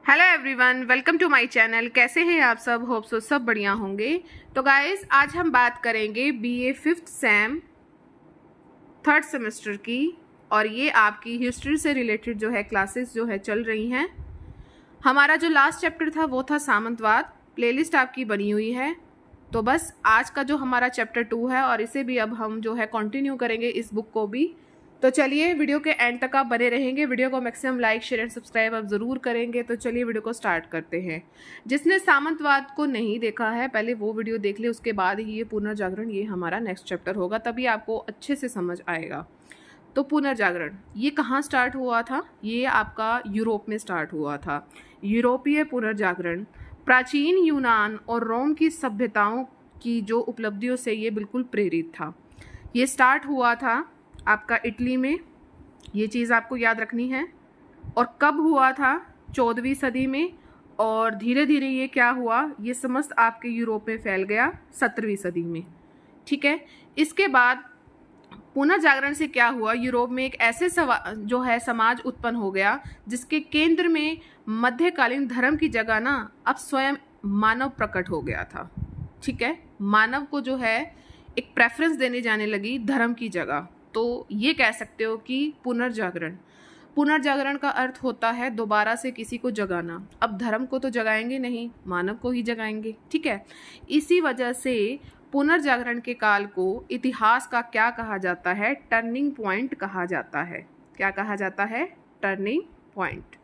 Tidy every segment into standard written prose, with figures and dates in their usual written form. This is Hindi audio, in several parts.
Hello everyone, welcome to my channel. कैसे हैं आप सब? होप सो सब बढ़िया होंगे। तो गाइस, आज हम बात करेंगे BA 5th same 3rd semester की, और ये आपकी हिस्ट्री से रिलेटेड जो है क्लासेस जो है चल रही हैं। हमारा जो लास्ट चैप्टर था वो था सामंतवाद। प्लेलिस्ट आपकी बनी हुई है। तो बस आज का जो हमारा चैप्टर 2 है, और इसे भी अब हम जो है कंटिन्यू करेंगे, इस बुक को भी। तो चलिए, वीडियो के एंड तक आप बने रहेंगे। वीडियो को maximum like, share and subscribe आप ज़रूर करेंगे। तो चलिए वीडियो को स्टार्ट करते हैं। जिसने सामंतवाद को नहीं देखा है, पहले वो वीडियो देख ले, उसके बाद ही ये पुनर्जागरण, ये हमारा नेक्स्ट चैप्टर होगा, तभी आपको अच्छे से समझ आएगा। तो पुनर्जागरण ये कहाँ स्टार्ट हुआ था? ये आपका यूरोप में स्टार्ट हुआ था। यूरोपीय पुनर्जागरण प्राचीन यूनान और रोम की सभ्यताओं की जो उपलब्धियों से ये बिल्कुल प्रेरित था। ये स्टार्ट हुआ था आपका इटली में, ये चीज़ आपको याद रखनी है। और कब हुआ था? 14वीं सदी में। और धीरे धीरे ये क्या हुआ, ये समस्त आपके यूरोप में फैल गया 17वीं सदी में। ठीक है। इसके बाद पुनर्जागरण से क्या हुआ, यूरोप में एक ऐसे जो है समाज उत्पन्न हो गया जिसके केंद्र में मध्यकालीन धर्म की जगह ना अब स्वयं मानव प्रकट हो गया था। ठीक है। मानव को जो है एक प्रेफरेंस देने जाने लगी धर्म की जगह। तो ये कह सकते हो कि पुनर्जागरण का अर्थ होता है दोबारा से किसी को जगाना। अब धर्म को तो जगाएंगे नहीं, मानव को ही जगाएंगे। ठीक है। इसी वजह से पुनर्जागरण के काल को इतिहास का क्या कहा जाता है? टर्निंग पॉइंट कहा जाता है। क्या कहा जाता है? Turning point.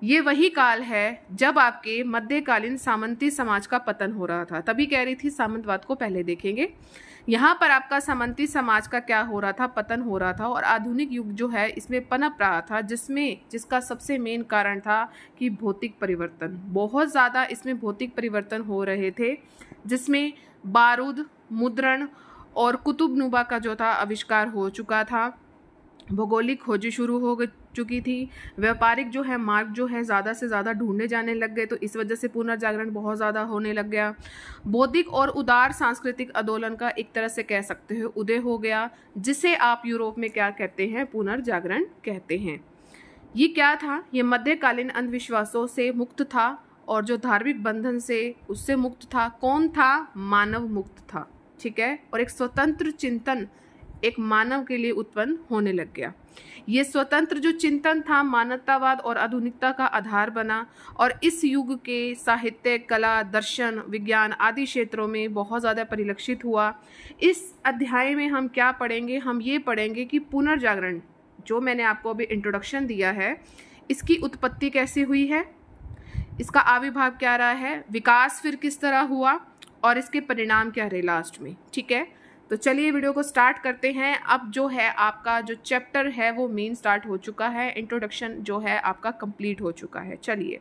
ये वही काल है जब आपके मध्यकालीन सामंती समाज का पतन हो रहा था। तभी कह रही थी सामंतवाद को पहले देखेंगे। यहाँ पर आपका सामंती समाज का क्या हो रहा था? पतन हो रहा था। और आधुनिक युग जो है इसमें पनप रहा था, जिसका सबसे मेन कारण था कि भौतिक परिवर्तन। बहुत ज़्यादा इसमें भौतिक परिवर्तन हो रहे थे, जिसमें बारूद, मुद्रण और कुतुबनुमा का जो था आविष्कार हो चुका था। भौगोलिक खोजें शुरू हो चुकी थी। व्यापारिक जो है मार्ग जो है ज़्यादा से ज़्यादा ढूंढे जाने लग गए। तो इस वजह से पुनर्जागरण बहुत ज़्यादा होने लग गया। बौद्धिक और उदार सांस्कृतिक आंदोलन का एक तरह से कह सकते हो उदय हो गया, जिसे आप यूरोप में क्या कहते हैं? पुनर्जागरण कहते हैं। ये क्या था? ये मध्यकालीन अंधविश्वासों से मुक्त था, और जो धार्मिक बंधन से उससे मुक्त था। कौन था? मानव मुक्त था। ठीक है। और एक स्वतंत्र चिंतन एक मानव के लिए उत्पन्न होने लग गया। ये स्वतंत्र जो चिंतन था मानवतावाद और आधुनिकता का आधार बना, और इस युग के साहित्य, कला, दर्शन, विज्ञान आदि क्षेत्रों में बहुत ज़्यादा परिलक्षित हुआ। इस अध्याय में हम क्या पढ़ेंगे? हम ये पढ़ेंगे कि पुनर्जागरण, जो मैंने आपको अभी इंट्रोडक्शन दिया है, इसकी उत्पत्ति कैसे हुई है, इसका आविर्भाव क्या रहा है, विकास फिर किस तरह हुआ, और इसके परिणाम क्या रहे लास्ट में। ठीक है। तो चलिए वीडियो को स्टार्ट करते हैं। अब जो है आपका जो चैप्टर है वो मेन स्टार्ट हो चुका है। इंट्रोडक्शन जो है आपका कंप्लीट हो चुका है। चलिए,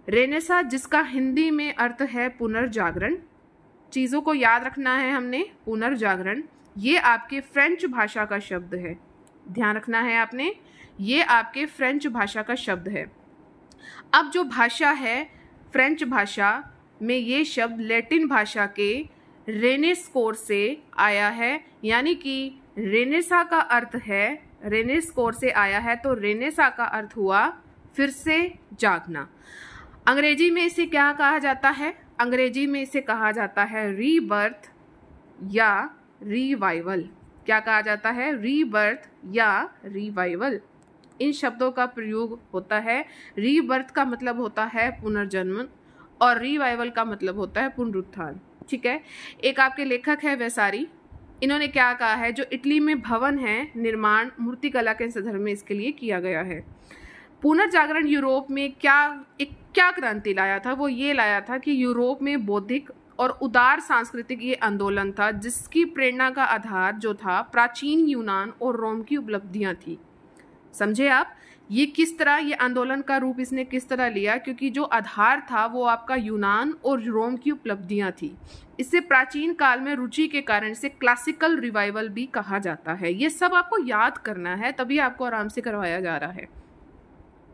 रेनेसा जिसका हिंदी में अर्थ है पुनर्जागरण। चीज़ों को याद रखना है हमने। पुनर्जागरण ये आपके फ्रेंच भाषा का शब्द है। ध्यान रखना है आपने, ये आपके फ्रेंच भाषा का शब्द है। अब जो भाषा है फ्रेंच भाषा में, ये शब्द लैटिन भाषा के रेनेस्कोर से आया है। यानी कि रेनेसा का अर्थ है, रेनेस्कोर से आया है, तो रेनेसा का अर्थ हुआ फिर से जागना। अंग्रेजी में इसे क्या कहा जाता है? अंग्रेजी में इसे कहा जाता है रीबर्थ या रिवाइवल। क्या कहा जाता है? रीबर्थ या रिवाइवल। इन शब्दों का प्रयोग होता है। रीबर्थ का मतलब होता है पुनर्जन्म, और रिवाइवल का मतलब होता है पुनरुत्थान। ठीक है। एक आपके लेखक है वैसारी, इन्होंने क्या कहा है, जो इटली में भवन है निर्माण मूर्तिकला के संदर्भ में इसके लिए किया गया है। पुनर्जागरण यूरोप में क्या क्रांति लाया था? वो ये लाया था कि यूरोप में बौद्धिक और उदार सांस्कृतिक ये आंदोलन था, जिसकी प्रेरणा का आधार जो था प्राचीन यूनान और रोम की उपलब्धियां थी। समझे आप? ये किस तरह, ये आंदोलन का रूप इसने किस तरह लिया? क्योंकि जो आधार था वो आपका यूनान और रोम की उपलब्धियां थी। इससे प्राचीन काल में रुचि के कारण से क्लासिकल रिवाइवल भी कहा जाता है। ये सब आपको याद करना है, तभी आपको आराम से करवाया जा रहा है।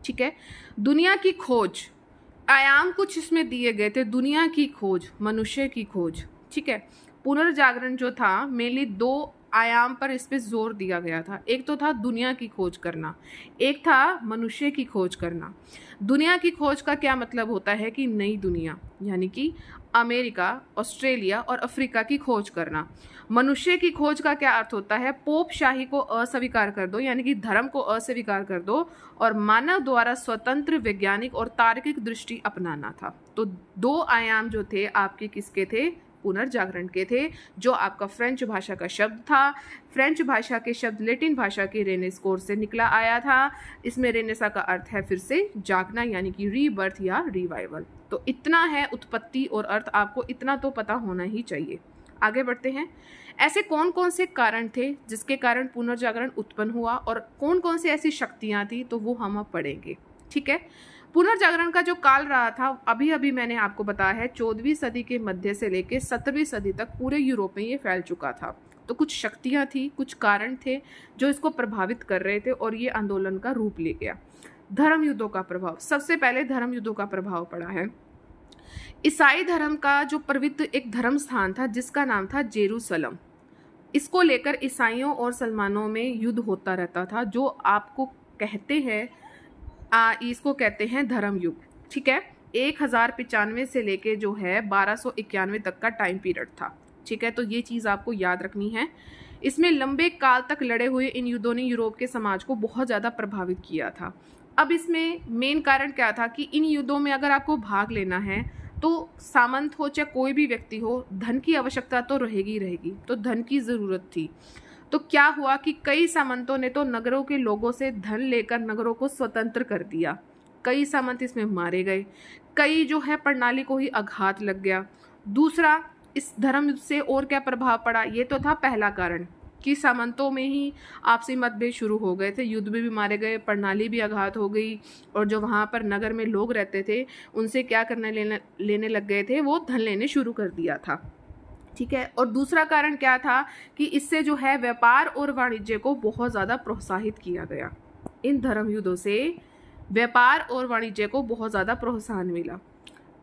ठीक है। दुनिया की खोज, आयाम कुछ इसमें दिए गए थे। दुनिया की खोज, मनुष्य की खोज। ठीक है। पुनर्जागरण जो था मेनली 2 आयाम पर इस पे जोर दिया गया था। एक तो था दुनिया की खोज करना, एक था मनुष्य की खोज करना। दुनिया की खोज का क्या मतलब होता है कि नई दुनिया, यानी कि अमेरिका, ऑस्ट्रेलिया और अफ्रीका की खोज करना। मनुष्य की खोज का क्या अर्थ होता है, पोप शाही को अस्वीकार कर दो, यानी कि धर्म को अस्वीकार कर दो और मानव द्वारा स्वतंत्र वैज्ञानिक और तार्किक दृष्टि अपनाना था। तो दो आयाम जो थे आपके किसके थे, पुनर्जागरण के थे, जो आपका फ्रेंच भाषा का शब्द था। फ्रेंच भाषा के शब्द लैटिन भाषा के रेनेस्कोर से निकला आया था। इसमें रेनेसा का अर्थ है फिर से जागना, यानी कि रीबर्थ या रिवाइवल। तो इतना है उत्पत्ति और अर्थ, आपको इतना तो पता होना ही चाहिए। आगे बढ़ते हैं। ऐसे कौन कौन से कारण थे जिसके कारण पुनर्जागरण उत्पन्न हुआ और कौन कौन सी ऐसी शक्तियां थी, तो वो हम अब पढ़ेंगे। ठीक है। पुनर्जागरण का जो काल रहा था, अभी अभी मैंने आपको बताया है, 14वीं सदी के मध्य से लेकर 17वीं सदी तक पूरे यूरोप में ये फैल चुका था। तो कुछ शक्तियां थी, कुछ कारण थे जो इसको प्रभावित कर रहे थे और ये आंदोलन का रूप ले गया। धर्म युद्धों का प्रभाव, सबसे पहले धर्म युद्धों का प्रभाव पड़ा है। ईसाई धर्म का जो पवित्र एक धर्म स्थान था जिसका नाम था जेरूसलम, इसको लेकर ईसाइयों और सलमानों में युद्ध होता रहता था, जो आपको कहते हैं इसको कहते हैं धर्म युग। ठीक है। 1095 से लेके जो है 1291 तक का टाइम पीरियड था। ठीक है। तो ये चीज़ आपको याद रखनी है। इसमें लंबे काल तक लड़े हुए इन युद्धों ने यूरोप के समाज को बहुत ज़्यादा प्रभावित किया था। अब इसमें मेन कारण क्या था कि इन युद्धों में अगर आपको भाग लेना है तो सामंत हो चाहे कोई भी व्यक्ति हो, धन की आवश्यकता तो रहेगी रहेगी, तो धन की ज़रूरत थी। तो क्या हुआ कि कई सामंतों ने तो नगरों के लोगों से धन लेकर नगरों को स्वतंत्र कर दिया। कई सामंत इसमें मारे गए, कई जो है प्रणाली को ही आघात लग गया। दूसरा, इस धर्म से और क्या प्रभाव पड़ा, ये तो था पहला कारण कि सामंतों में ही आपसी मतभेद शुरू हो गए थे, युद्ध में भी मारे गए, प्रणाली भी आघात हो गई और जो वहाँ पर नगर में लोग रहते थे उनसे क्या करने लेने लग गए थे, वो धन लेने शुरू कर दिया था। ठीक है। और दूसरा कारण क्या था कि इससे जो है व्यापार और वाणिज्य को बहुत ज़्यादा प्रोत्साहित किया गया। इन धर्म युद्धों से व्यापार और वाणिज्य को बहुत ज़्यादा प्रोत्साहन मिला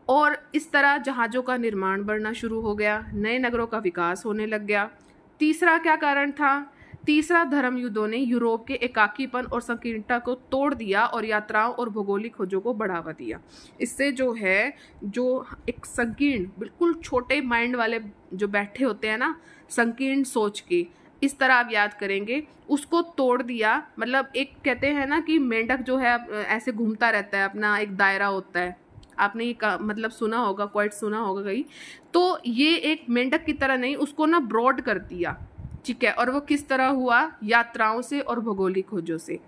और इस तरह जहाज़ों का निर्माण बढ़ना शुरू हो गया, नए नगरों का विकास होने लग गया। तीसरा क्या कारण था, तीसरा, धर्म युद्धों ने यूरोप के एकाकीपन और संकीर्णता को तोड़ दिया और यात्राओं और भौगोलिक खोजों को बढ़ावा दिया। इससे जो है, जो एक संकीर्ण, बिल्कुल छोटे माइंड वाले जो बैठे होते हैं ना, संकीर्ण सोच के, इस तरह आप याद करेंगे, उसको तोड़ दिया। मतलब एक कहते हैं ना कि मेंढक जो है ऐसे घूमता रहता है, अपना एक दायरा होता है, आपने ये मतलब सुना होगा, क्वाइट सुना होगा कहीं। तो ये एक मेंढक की तरह नहीं, उसको ना ब्रॉड कर दिया। ठीक है। और वो किस तरह हुआ, यात्राओं से और भौगोलिक खोजों से।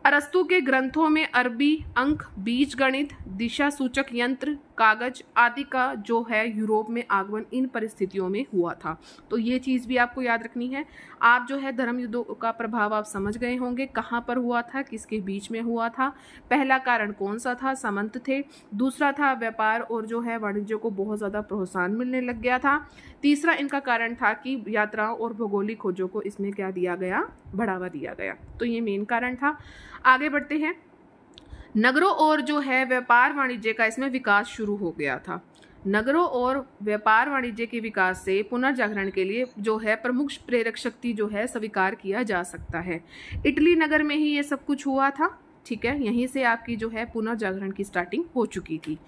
अरस्तु के ग्रंथों में अरबी अंक, बीज गणित, दिशा सूचक यंत्र, कागज आदि का जो है यूरोप में आगमन इन परिस्थितियों में हुआ था। तो ये चीज़ भी आपको याद रखनी है। आप जो है धर्म युद्धों का प्रभाव आप समझ गए होंगे, कहाँ पर हुआ था, किसके बीच में हुआ था। पहला कारण कौन सा था, सामंत थे। दूसरा था व्यापार और जो है वाणिज्य को बहुत ज़्यादा प्रोत्साहन मिलने लग गया था। तीसरा इनका कारण था कि यात्राओं और भौगोलिक खोजों को इसमें क्या दिया गया, बढ़ावा दिया गया। तो ये मेन कारण था। आगे बढ़ते हैं। नगरों और जो है व्यापार वाणिज्य का इसमें विकास शुरू हो गया था। नगरों और व्यापार वाणिज्य के विकास से पुनर्जागरण के लिए जो है प्रमुख प्रेरक शक्ति जो है स्वीकार किया जा सकता है। इटली नगर में ही ये सब कुछ हुआ था। ठीक है। यहीं से आपकी जो है पुनर्जागरण की स्टार्टिंग हो चुकी थी।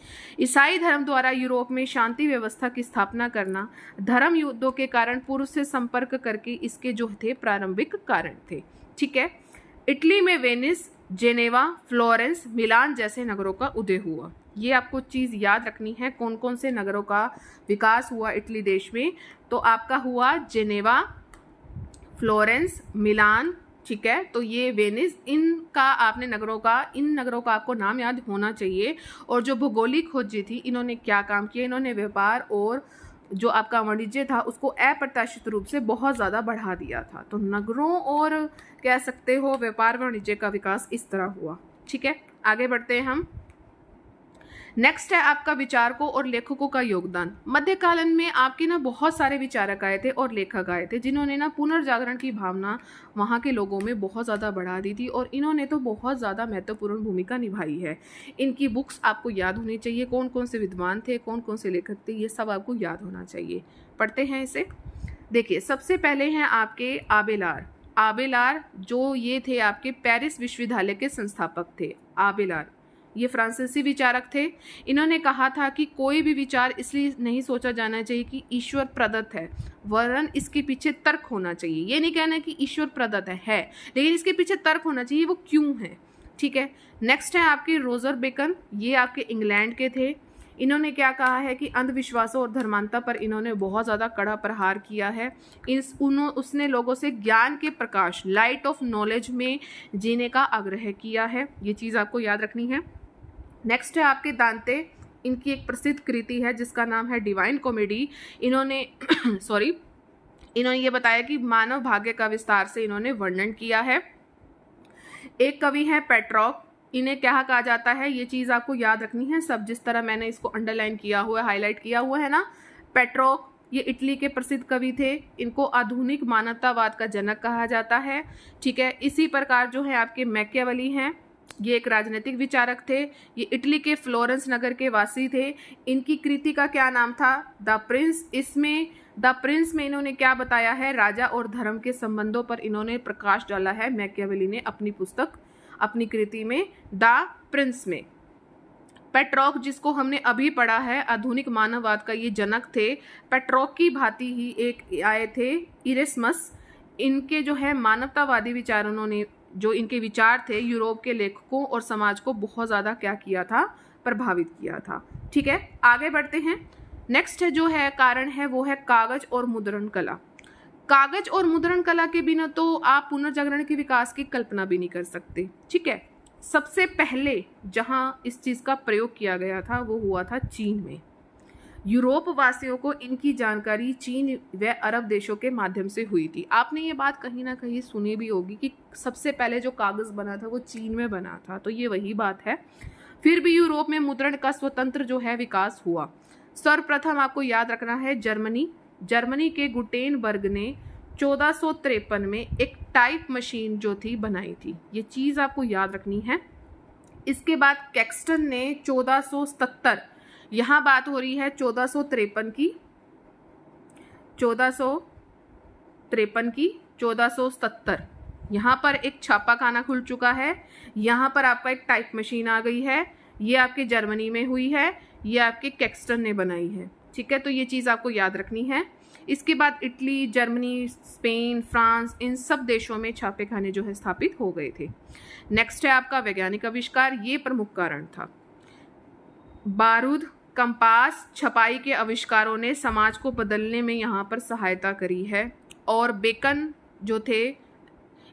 ईसाई धर्म द्वारा यूरोप में शांति व्यवस्था की स्थापना करना धर्म युद्धों के कारण पूर्व से संपर्क करके इसके जो थे प्रारंभिक कारण थे। ठीक है। इटली में वेनिस, जेनेवा, फ्लोरेंस, मिलान जैसे नगरों का उदय हुआ। ये आपको चीज़ याद रखनी है, कौन कौन से नगरों का विकास हुआ इटली देश में। तो आपका हुआ जेनेवा, फ्लोरेंस, मिलान। ठीक है। तो ये वेनिस, इनका आपने इन नगरों का आपको नाम याद होना चाहिए। और जो भौगोलिक खोजी थी, इन्होंने क्या काम किया, इन्होंने व्यापार और जो आपका वाणिज्य था उसको अप्रत्याशित रूप से बहुत ज़्यादा बढ़ा दिया था। तो नगरों और कह सकते हो व्यापार वाणिज्य का विकास इस तरह हुआ। ठीक है। आगे बढ़ते हैं हम। नेक्स्ट है आपका विचारकों और लेखकों का योगदान। मध्यकालीन में आपके ना बहुत सारे विचारक आए थे और लेखक आए थे जिन्होंने ना पुनर्जागरण की भावना वहाँ के लोगों में बहुत ज़्यादा बढ़ा दी थी और इन्होंने तो बहुत ज़्यादा महत्वपूर्ण भूमिका निभाई है। इनकी बुक्स आपको याद होनी चाहिए, कौन कौन से विद्वान थे, कौन कौन से लेखक थे, ये सब आपको याद होना चाहिए। पढ़ते हैं इसे। देखिए सबसे पहले हैं आपके आबेलार। आबेलार जो ये थे आपके पेरिस विश्वविद्यालय के संस्थापक थे। आबेलार ये फ्रांसीसी विचारक थे। इन्होंने कहा था कि कोई भी विचार इसलिए नहीं सोचा जाना चाहिए कि ईश्वर प्रदत्त है, वरन इसके पीछे तर्क होना चाहिए। ये नहीं कहना कि ईश्वर प्रदत्त है, लेकिन इसके पीछे तर्क होना चाहिए वो क्यों है। ठीक है। नेक्स्ट है आपके रोजर बेकन। ये आपके इंग्लैंड के थे। इन्होंने क्या कहा है कि अंधविश्वासों और धर्मांधता पर इन्होंने बहुत ज़्यादा कड़ा प्रहार किया है। उसने लोगों से ज्ञान के प्रकाश, लाइट ऑफ नॉलेज में जीने का आग्रह किया है। ये चीज़ आपको याद रखनी है। नेक्स्ट है आपके दांते। इनकी एक प्रसिद्ध कृति है जिसका नाम है डिवाइन कॉमेडी। इन्होंने इन्होंने ये बताया कि मानव भाग्य का विस्तार से इन्होंने वर्णन किया है। एक कवि है पेट्रॉक। इन्हें क्या कहा जाता है, ये चीज़ आपको याद रखनी है सब, जिस तरह मैंने इसको अंडरलाइन किया हुआ है, हाईलाइट किया हुआ है ना। पेट्रॉक ये इटली के प्रसिद्ध कवि थे। इनको आधुनिक मानवतावाद का जनक कहा जाता है। ठीक है। इसी प्रकार जो है आपके मैकियावेली हैं, ये एक राजनीतिक विचारक थे। ये इटली के फ्लोरेंस नगर के वासी थे। इनकी कृति का क्या नाम था, द प्रिंस। इसमें द प्रिंस में इन्होंने क्या बताया है, राजा और धर्म के संबंधों पर इन्होंने प्रकाश डाला है मैकियावेली ने अपनी पुस्तक, अपनी कृति में द प्रिंस में। पेट्रॉक जिसको हमने अभी पढ़ा है, आधुनिक मानववाद का ये जनक थे। पेट्रॉक की भांति ही एक आए थे इरेस्मस। इनके जो है मानवतावादी विचार, उन्होंने जो इनके विचार थे यूरोप के लेखकों और समाज को बहुत ज़्यादा क्या किया था, प्रभावित किया था। ठीक है। आगे बढ़ते हैं। नेक्स्ट है जो है कारण है वो है कागज और मुद्रण कला। कागज और मुद्रण कला के बिना तो आप पुनर्जागरण के विकास की कल्पना भी नहीं कर सकते। ठीक है। सबसे पहले जहां इस चीज का प्रयोग किया गया था वो हुआ था चीन में। यूरोप वासियों को इनकी जानकारी चीन व अरब देशों के माध्यम से हुई थी। आपने ये बात कहीं ना कहीं सुनी भी होगी कि सबसे पहले जो कागज बना था वो चीन में बना था, तो ये वही बात है। फिर भी यूरोप में मुद्रण का स्वतंत्र जो है विकास हुआ। सर्वप्रथम आपको याद रखना है जर्मनी के गुटेनबर्ग ने 1453 में एक टाइप मशीन जो थी बनाई थी। ये चीज आपको याद रखनी है। इसके बाद कैक्सटन ने 1477, यहां बात हो रही है 1453 की, 1470, यहां पर एक छापाखाना खुल चुका है। यहां पर आपका एक टाइप मशीन आ गई है। ये आपके जर्मनी में हुई है, ये आपके कैक्सटन ने बनाई है। ठीक है। तो ये चीज आपको याद रखनी है। इसके बाद इटली, जर्मनी, स्पेन, फ्रांस, इन सब देशों में छापेखाने जो है स्थापित हो गए थे। नेक्स्ट है आपका वैज्ञानिक आविष्कार। ये प्रमुख कारण था। बारूद, कंपास, छपाई के आविष्कारों ने समाज को बदलने में यहाँ पर सहायता करी है। और बेकन जो थे,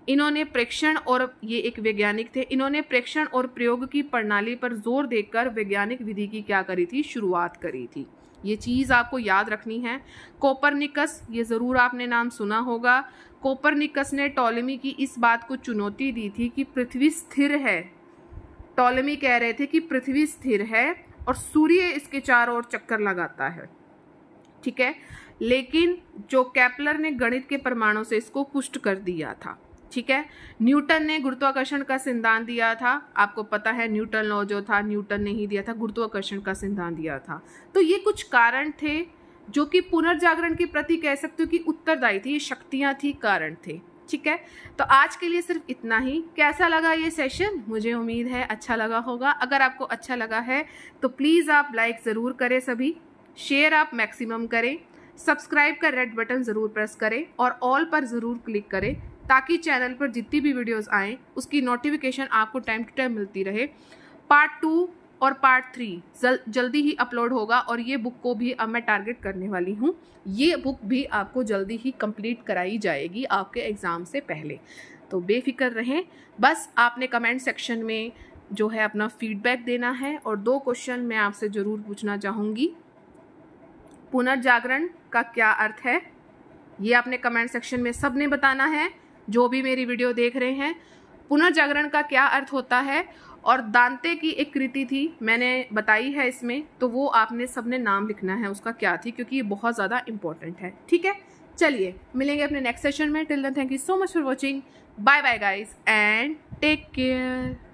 इन्होंने प्रेक्षण, और ये एक वैज्ञानिक थे, इन्होंने प्रेक्षण और प्रयोग की प्रणाली पर जोर देकर वैज्ञानिक विधि की क्या करी थी, शुरुआत करी थी। ये चीज आपको याद रखनी है। कोपरनिकस, ये जरूर आपने नाम सुना होगा। कोपरनिकस ने टॉलेमी की इस बात को चुनौती दी थी कि पृथ्वी स्थिर है। टॉलेमी कह रहे थे कि पृथ्वी स्थिर है और सूर्य इसके चारों ओर चक्कर लगाता है। ठीक है। लेकिन जो केपलर ने गणित के प्रमाणों से इसको पुष्ट कर दिया था। ठीक है। न्यूटन ने गुरुत्वाकर्षण का सिद्धांत दिया था। आपको पता है न्यूटन लॉ जो था न्यूटन ने ही दिया था, गुरुत्वाकर्षण का सिद्धांत दिया था। तो ये कुछ कारण थे जो कि पुनर्जागरण के प्रति कह सकते हो कि उत्तरदायी थी, ये शक्तियां थी, कारण थे। ठीक है। तो आज के लिए सिर्फ इतना ही। कैसा लगा ये सेशन? मुझे उम्मीद है अच्छा लगा होगा। अगर आपको अच्छा लगा है तो प्लीज आप लाइक जरूर करें, सभी शेयर आप मैक्सिमम करें, सब्सक्राइब का रेड बटन जरूर प्रेस करें और ऑल पर जरूर क्लिक करें, ताकि चैनल पर जितनी भी वीडियोस आएँ उसकी नोटिफिकेशन आपको टाइम टू टाइम मिलती रहे। पार्ट 2 और पार्ट 3 जल्दी ही अपलोड होगा और ये बुक को भी अब मैं टारगेट करने वाली हूँ। ये बुक भी आपको जल्दी ही कंप्लीट कराई जाएगी आपके एग्ज़ाम से पहले, तो बेफिक्र रहें। बस आपने कमेंट सेक्शन में जो है अपना फीडबैक देना है। और 2 क्वेश्चन मैं आपसे ज़रूर पूछना चाहूँगी। पुनर्जागरण का क्या अर्थ है, ये आपने कमेंट सेक्शन में सबने बताना है, जो भी मेरी वीडियो देख रहे हैं। पुनर्जागरण का क्या अर्थ होता है, और दांते की एक कृति थी मैंने बताई है इसमें, तो वो आपने सबने नाम लिखना है उसका क्या थी, क्योंकि ये बहुत ज़्यादा इंपॉर्टेंट है। ठीक है। चलिए मिलेंगे अपने नेक्स्ट सेशन में। Till then thank you so much for watching. Bye bye guys and take care.